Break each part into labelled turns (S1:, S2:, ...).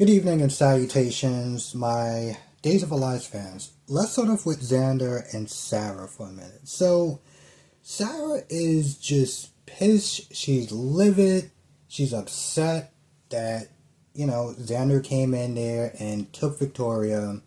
S1: Good evening and salutations, my Days of Our Lives fans. Let's start off with Xander and Sarah for a minute. So, Sarah is just pissed. She's livid. She's upset that, Xander came in there and took Victoria.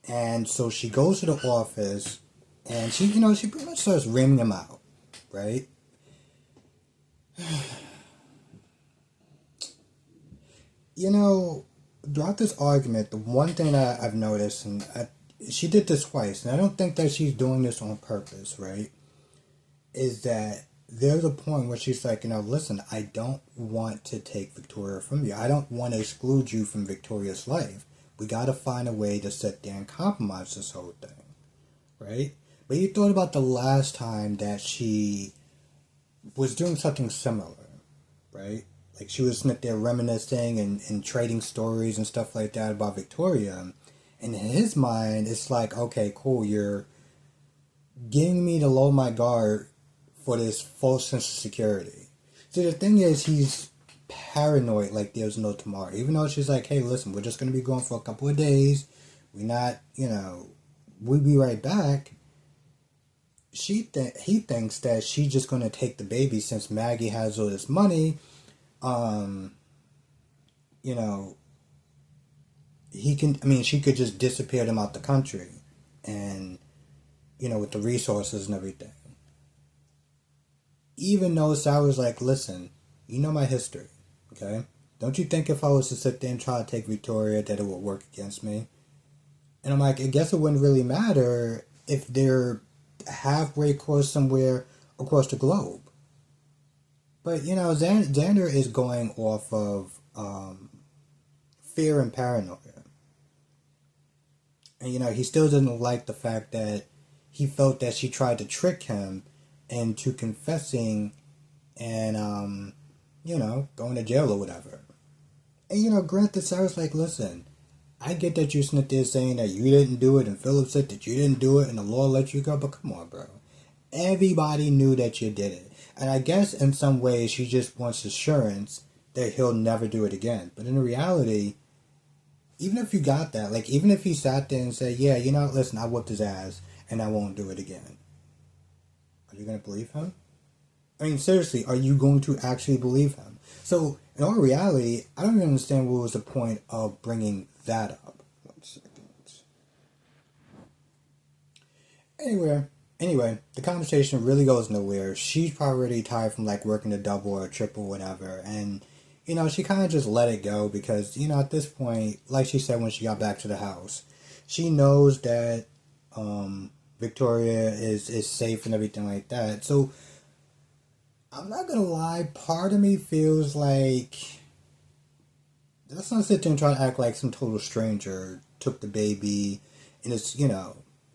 S1: And so she goes to the office and she pretty much starts reaming him out, right? You know, throughout this argument, the one thing that I've noticed, she did this twice, and I don't think that she's doing this on purpose, right? Is that there's a point where she's like, listen, I don't want to take Victoria from you. I don't want to exclude you from Victoria's life. We got to find a way to sit there and compromise this whole thing, right? But you thought about the last time that she was doing something similar, right? Like she was sitting there reminiscing and trading stories and stuff like that about Victoria. And in his mind, it's like, okay, cool, you're getting me to lower my guard for this false sense of security. See, the thing is, he's paranoid like there's no tomorrow. Even though she's like, hey, listen, we're just going to be going for a couple of days. We're not, we'll be right back. He thinks that she's just going to take the baby since Maggie has all this money. Um, you know, she could just disappear them out the country and, with the resources and everything. Even though Sarah's like, listen, you know my history, okay? Don't you think if I was to sit there and try to take Victoria that it would work against me? And I'm like, I guess it wouldn't really matter if they're halfway across somewhere across the globe. But, Xander is going off of fear and paranoia. And, he still doesn't like the fact that he felt that she tried to trick him into confessing and, going to jail or whatever. And, granted, Sarah's like, listen, I get that you're sitting there saying that you didn't do it and Philip said that you didn't do it and the law let you go, but come on, bro. Everybody knew that you did it. And I guess in some ways she just wants assurance that he'll never do it again. But in reality, even if you got that, like even if he sat there and said, yeah, listen, I whooped his ass and I won't do it again. Are you going to believe him? I mean, seriously, are you going to actually believe him? So, in all reality, I don't even understand what was the point of bringing that up. 1 second. Anyway, the conversation really goes nowhere. She's probably tired from like working a double or a triple, whatever, and she kind of just let it go because at this point, like she said when she got back to the house, she knows that Victoria is safe and everything like that. So I'm not gonna lie, part of me feels like let's not sit there and try to act like some total stranger took the baby and it's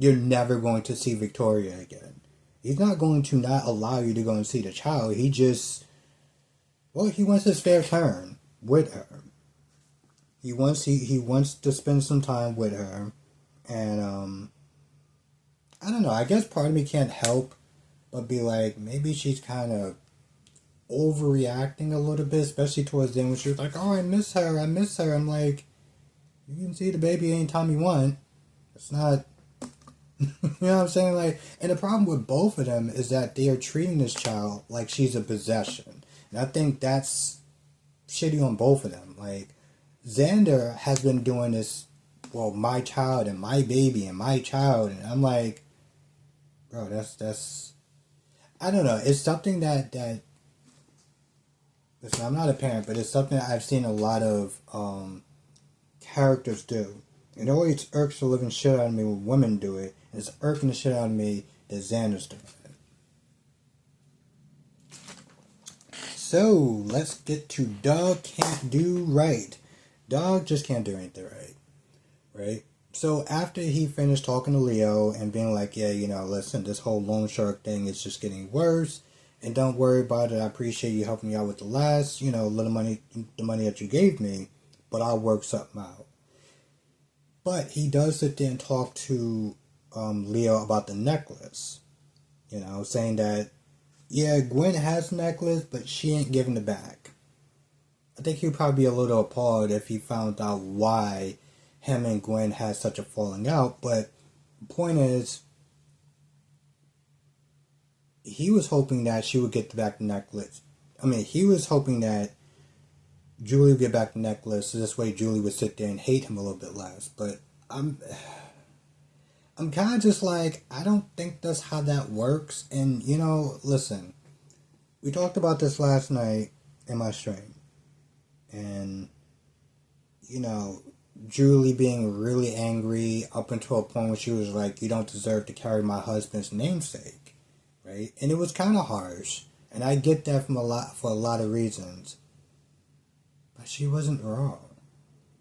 S1: you're never going to see Victoria again. He's not going to not allow you to go and see the child. He just, he wants his fair turn with her. He wants to spend some time with her, and I don't know. I guess part of me can't help but be like, maybe she's kind of overreacting a little bit, especially towards the end when she was like, "Oh, I miss her. I miss her." I'm like, you can see the baby anytime you want. It's not. You know what I'm saying? Like, and the problem with both of them is that they are treating this child like she's a possession. And I think that's shitty on both of them. Like, Xander has been doing this, well, my child and my baby and my child. And I'm like, bro, that's, I don't know. It's something that, listen, I'm not a parent, but it's something that I've seen a lot of characters do. It always irks the living shit out of me when women do it. And it's irking the shit out of me that Xander's doing it. So, let's get to Dog Can't Do Right. Dog just can't do anything right. Right? So, after he finished talking to Leo and being like, yeah, listen, this whole loan shark thing is just getting worse. And don't worry about it. I appreciate you helping me out with the last, little money, the money that you gave me. But I'll work something out. But he does sit there and talk to Leo about the necklace. Saying that, yeah, Gwen has a necklace, but she ain't giving it back. I think he'd probably be a little appalled if he found out why him and Gwen had such a falling out. But the point is, he was hoping that she would get back the necklace. I mean, he was hoping that Julie would get back the necklace, so this way Julie would sit there and hate him a little bit less. But I'm kind of just like, I don't think that's how that works. And, listen, we talked about this last night in my stream. And, Julie being really angry up until a point where she was like, you don't deserve to carry my husband's namesake. Right? And it was kind of harsh. And I get that for a lot of reasons. But she wasn't wrong.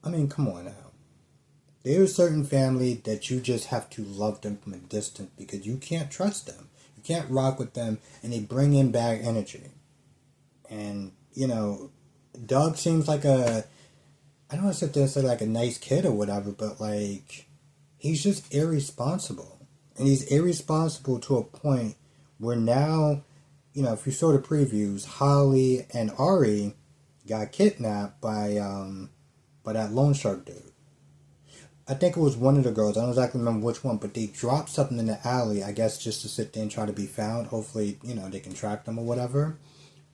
S1: I mean, come on now. There's a certain family that you just have to love them from a distance because you can't trust them. You can't rock with them and they bring in bad energy. And, Doug seems like I don't want to sit there and say like a nice kid or whatever, but like, he's just irresponsible. And he's irresponsible to a point where now, if you saw the previews, Holly and Ari got kidnapped by that loan shark dude. I think it was one of the girls. I don't exactly remember which one, but they dropped something in the alley, I guess just to sit there and try to be found. Hopefully, they can track them or whatever.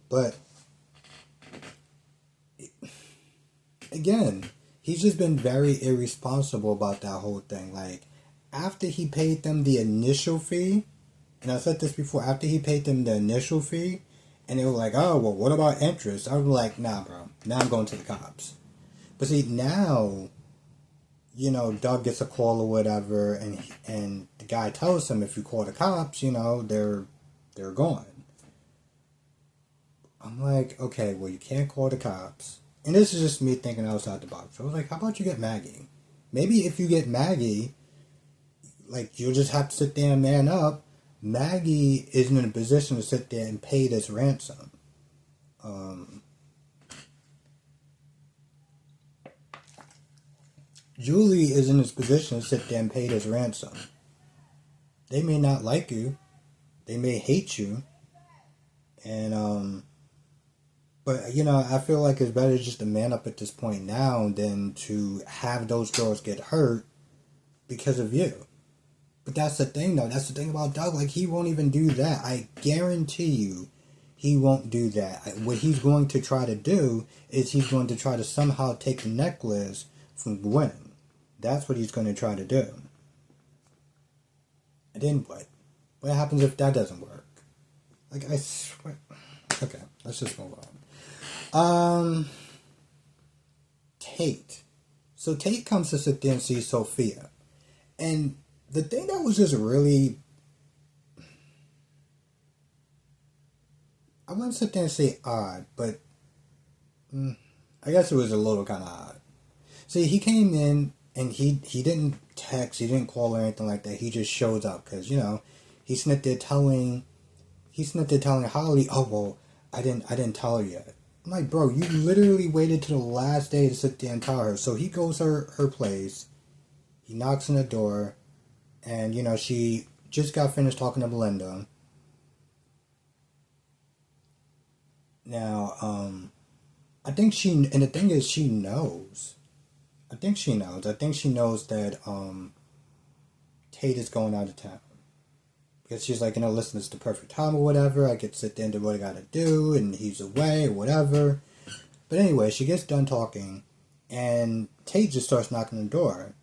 S1: But, again, he's just been very irresponsible about that whole thing. Like, after he paid them the initial fee, and I said this before, after he paid them the initial fee, and they were like, oh, well, what about interest? I was like, nah, bro. Now I'm going to the cops. But see, now, Doug gets a call or whatever, and the guy tells him if you call the cops, they're gone. I'm like, okay, well, you can't call the cops. And this is just me thinking outside the box. I was like, how about you get Maggie? Maybe if you get Maggie, like, you'll just have to sit there and man up. Maggie isn't in a position to sit there and pay this ransom. Julie is in this position to sit there and pay this ransom. They may not like you. They may hate you. And, but, I feel like it's better just to man up at this point now than to have those girls get hurt because of you. But that's the thing, though. That's the thing about Doug. Like, he won't even do that. I guarantee you he won't do that. What he's going to try to do is he's going to try to somehow take the necklace from Gwen. That's what he's going to try to do. And then what? What happens if that doesn't work? Like, I swear. Okay, let's just move on. Tate. So Tate comes to sit there and see Sophia. And the thing that was just really... I wouldn't sit there and say odd, but... I guess it was a little kind of odd. See, he came in and he didn't text, he didn't call or anything like that. He just shows up because, he's sitting there telling Holly, oh, well, I didn't tell her yet. I'm like, bro, you literally waited to the last day to sit there and tell her. So he goes to her place, he knocks on the door, and, she just got finished talking to Belinda. Now, I think and the thing is, she knows. I think she knows that Tate is going out of town. Because she's like, listen, it's the perfect time or whatever. I get to sit there and do what I gotta do, and he's away or whatever. But anyway, she gets done talking, and Tate just starts knocking on the door.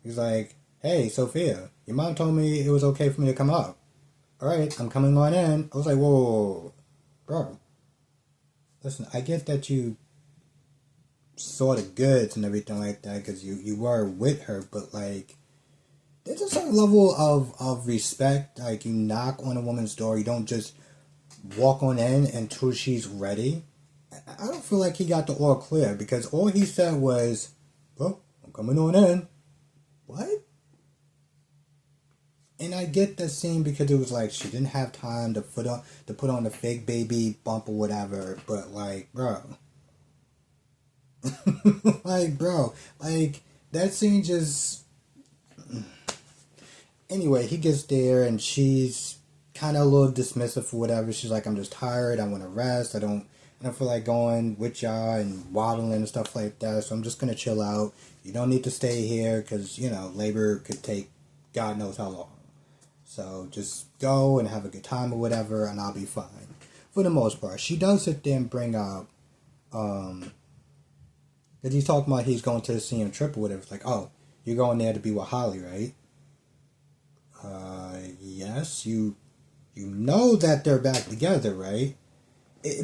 S1: He's like, hey, Sophia, your mom told me it was okay for me to come up. Alright, I'm coming on in. I was like, whoa, bro. Listen, I get that you saw the goods and everything like that because you were with her, but like, there's a certain level of respect. Like, you knock on a woman's door, you don't just walk on in until she's ready. I don't feel like he got the all clear because all he said was, well, I'm coming on in. What? And I get the scene because it was like she didn't have time to put on the fake baby bump or whatever, but like, bro. like, that scene just... Anyway, he gets there and she's kind of a little dismissive or whatever. She's like, I'm just tired, I want to rest, I don't I don't feel like going with y'all and waddling and stuff like that. So I'm just gonna chill out. You don't need to stay here because labor could take God knows how long. So just go and have a good time or whatever, and I'll be fine. For the most part, she does sit there and bring up, because he's talking about he's going to the CM trip or whatever. It's like, oh, you're going there to be with Holly, right? Yes. You know that they're back together, right?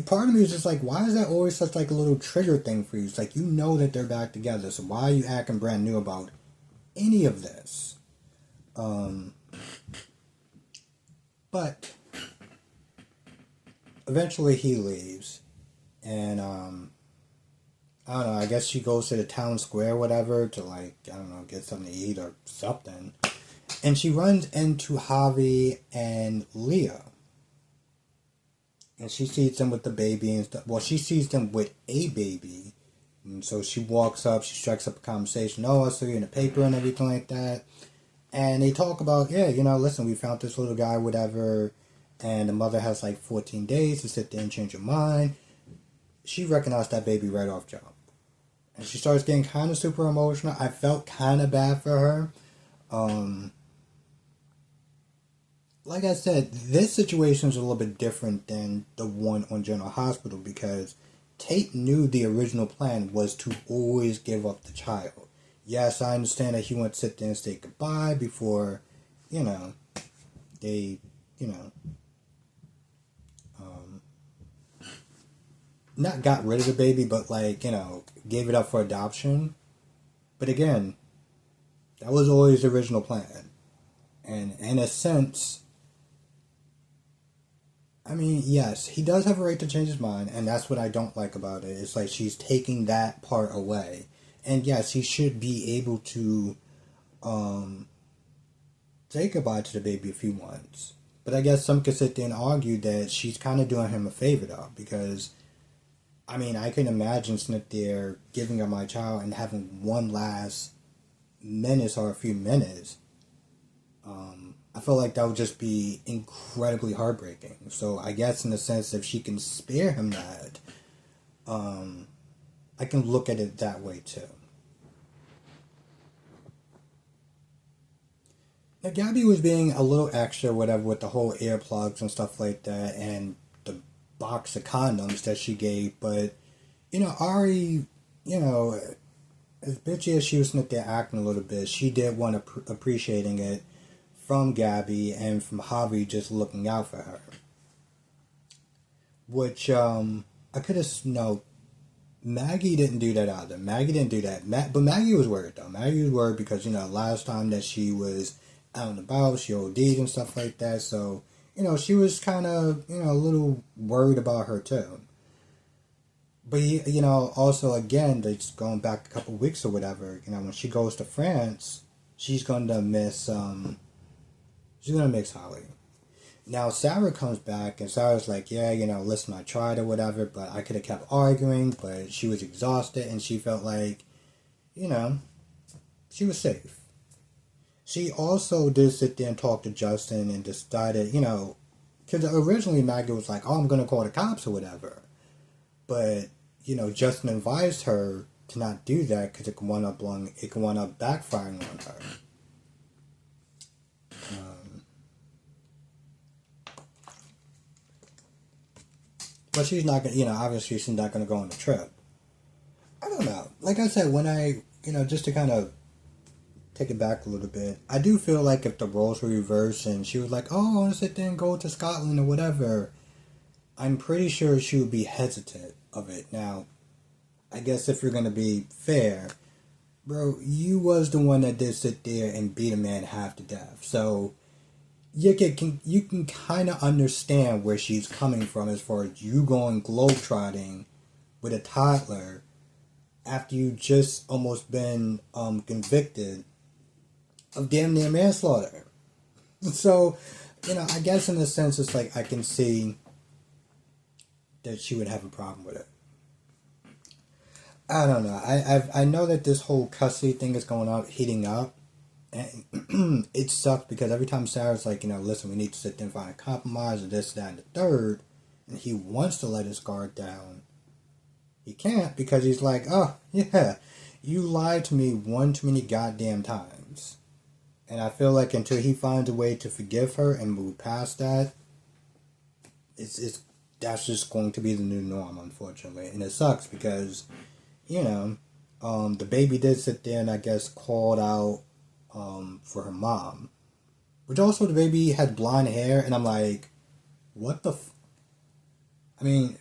S1: Part of me is just like, why is that always such like a little trigger thing for you? It's like, you know that they're back together, so why are you acting brand new about any of this? But eventually he leaves, and I don't know. I guess she goes to the town square, or whatever, to like I don't know, get something to eat or something, and she runs into Javi and Leah. And she sees them with the baby and stuff. Well, she sees them with a baby. And so she walks up, she strikes up a conversation. Oh, I saw you in the paper and everything like that. And they talk about, yeah, listen, we found this little guy, whatever. And the mother has like 14 days to sit there and change her mind. She recognized that baby right off jump. And she starts getting kind of super emotional. I felt kind of bad for her. Like I said, this situation is a little bit different than the one on General Hospital because Tate knew the original plan was to always give up the child. Yes, I understand that he went to sit there and say goodbye before, they, not got rid of the baby, but like, gave it up for adoption. But again, that was always the original plan. And in a sense, I mean, yes, he does have a right to change his mind, and that's what I don't like about it. It's like she's taking that part away. And yes, he should be able to say goodbye to the baby if he wants. But I guess some could sit there and argue that she's kind of doing him a favor, though, because, I mean, I can imagine sitting there giving up my child and having one last minute or a few minutes. I feel like that would just be incredibly heartbreaking. So I guess in a sense, if she can spare him that, I can look at it that way too. Now, Gabby was being a little extra, whatever, with the whole earplugs and stuff like that, and the box of condoms that she gave. But Ari, as bitchy as she was sitting there acting a little bit, she did want appreciating it from Gabby and from Javi just looking out for her. Which, I could have, Maggie didn't do that either. Maggie didn't do that. But Maggie was worried, though. Maggie was worried because, last time that she was out and about, she OD'd and stuff like that. So, she was kind of, a little worried about her, too. But, also, again, just going back a couple weeks or whatever, when she goes to France, she's going to miss, she's going to miss Holly. Now, Sarah comes back, and Sarah's like, yeah, listen, I tried or whatever, but I could have kept arguing, but she was exhausted, and she felt like, she was safe. She also did sit there and talk to Justin and decided, because originally Maggie was like, oh, I'm going to call the cops or whatever. But, Justin advised her to not do that because it can wind up backfiring on her. But she's not going to, obviously she's not going to go on the trip. I don't know. Like I said, when I, just to kind of take it back a little bit, I do feel like if the roles were reversed and she was like, oh, I want to sit there and go to Scotland or whatever, I'm pretty sure she would be hesitant of it. Now, I guess if you're going to be fair, bro, you was the one that did sit there and beat a man half to death. So you can kind of understand where she's coming from as far as you going globetrotting with a toddler after you just almost been convicted of damn near manslaughter. So, I guess in a sense it's like I can see that she would have a problem with it. I don't know. I know that this whole custody thing is heating up. And it sucks because every time Sarah's like, listen, we need to sit there and find a compromise or this, that, and the third, and he wants to let his guard down, he can't because he's like, oh, yeah, you lied to me one too many goddamn times. And I feel like until he finds a way to forgive her and move past that, it's that's just going to be the new norm, unfortunately. And it sucks because, you know, the baby did sit there and I guess called out for her mom. Which also the baby had blonde hair, and I'm like, what the I mean,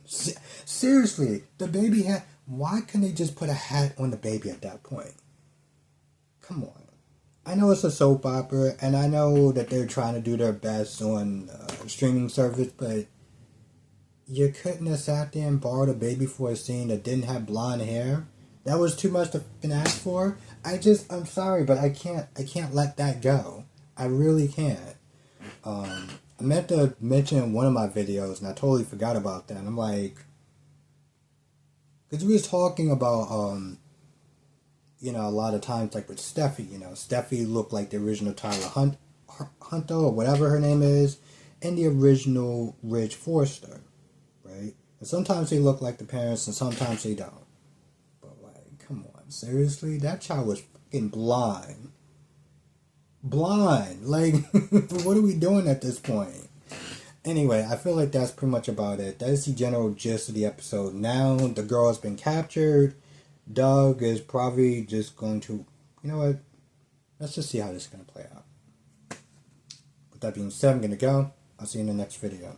S1: seriously, the baby had... Why couldn't they just put a hat on the baby at that point? Come on. I know it's a soap opera, and I know that they're trying to do their best on streaming service, but you couldn't have sat there and borrowed a baby for a scene that didn't have blonde hair? That was too much to ask for? I'm sorry, but I can't let that go. I really can't. I meant to mention in one of my videos, and I totally forgot about that. I'm like, because we was talking about, a lot of times, like with Steffi, Steffi looked like the original Tyler Hunter, or whatever her name is, and the original Ridge Forrester, right? And sometimes they look like the parents, and sometimes they don't. But, like, come on, seriously? That child was fucking blind. Like, what are we doing at this point? Anyway, I feel like that's pretty much about it. That is the general gist of the episode. Now the girl has been captured. Doug is probably just going to... You know what? Let's just see how this is going to play out. With that being said, I'm going to go. I'll see you in the next video.